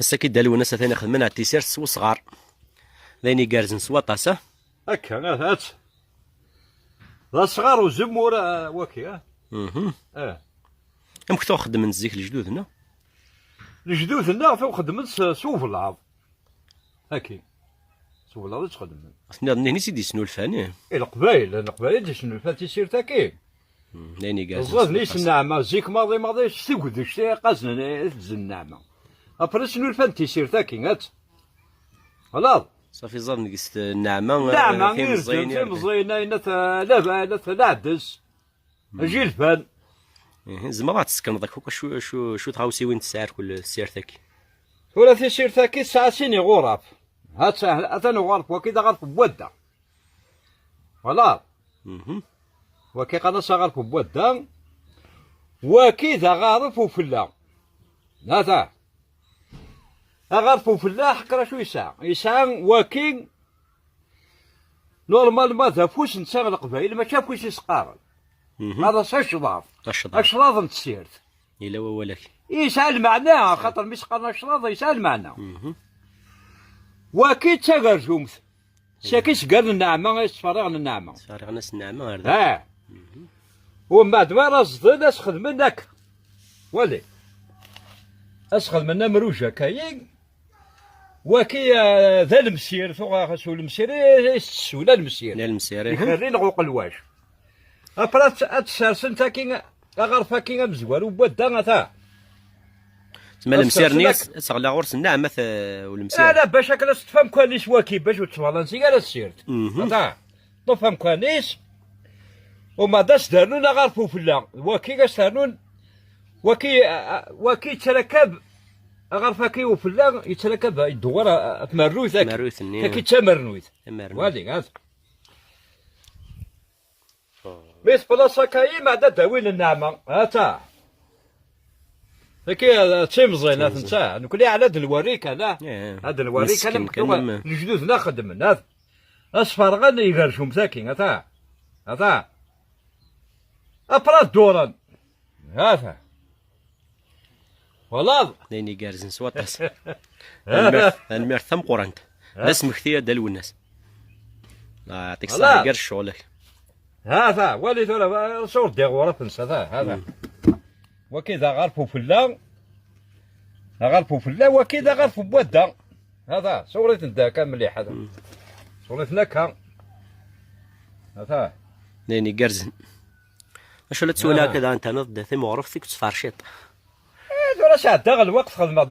هسا كي دالو الناس ثاني خدمنا على التيسير سوا صغار ذيني كارزن سوا طاسه هكا هات لا صغار وزمور وكي امك تو خدم من الزيك لجدودنا الجدودنا تو خدمت سوف العظ هاكي سوف العظ تخدم اثنين سيدي سنو الفاني القبايل شنو الفان تيسير تاكي ذيني كارزن الزاز نيش النعمه زيك ماضي تسقد شتي قازن النعمه ابرا شنو الفان تيسير تاكي هات خلاص صافي زاد نقصت النعمه نعمه في مزينه لا عدس اجي الفان زعما راه تسكن ذاك فوق شو تغاوسي وين تسعر كل سيرتك ولا تيسير تاكي ساعه سيني غرف هات انا غرف وكذا غرف بوده خلاص وكي قناص غرف بوده وكذا غارف وفلا هذا غرف وفلا حقرا شو يساع وكي نورمال ما ذافوش نساغ القبايل ما شافوش يسقارن هذا شراف اشراف نتسيرت الا ولك يسال المعنى خاطر مسقرنا اشراف يسال المعنى وكي تاغرجومت ساكي سقر النعمه يتفرغ النعمه فارغ ناس النعمه هذا ومن بعد ما رصد اسخذ منك ولي اسخذ منا مروجه كاين وكي ذا المسير فوق خاصو المسير ولا المسير لا المسير يخري الغوق الواش ابرات اتسرسن تاكين غرفه كي مزوار وبدا ثا تما المسير نيس تغلى غرس النعمه والمسير لا باش هكا تفهم كويس وكي باش تفالنسي على السيرت ثا تفهم كويس وما داش دارون غرفو فلا وكي كاش دارون وكي تركب غرفه كي وفلا يتركب يدور تمروث مروث كي تمرنوث وهذيك هذا ميس بلاصه كاين ما داوين النعمه هاتا كي تيمزين انت نقول على هذا الوريك انا هذا الوريك انا مكتوب الجدود نخدم هذا اصفر غني يغرشوا مساكين هاتا افراد دوران هذا والله نيني كارزن سواطاس المير ثم قرنت ناس مختيه دالو الناس يعطيك الصحه كاع شغلك هذا ولي ثورة صور دي غرف نسى هذا وكذا غرفو فلا وكذا غرفو بودا هذا صورت انت كان مليح هذا صورت نكهه هذا نيني كارزن اش لا تسولها كذا انت نض ثم غرفتك تفارشيط ولا شاد الوقت خدمه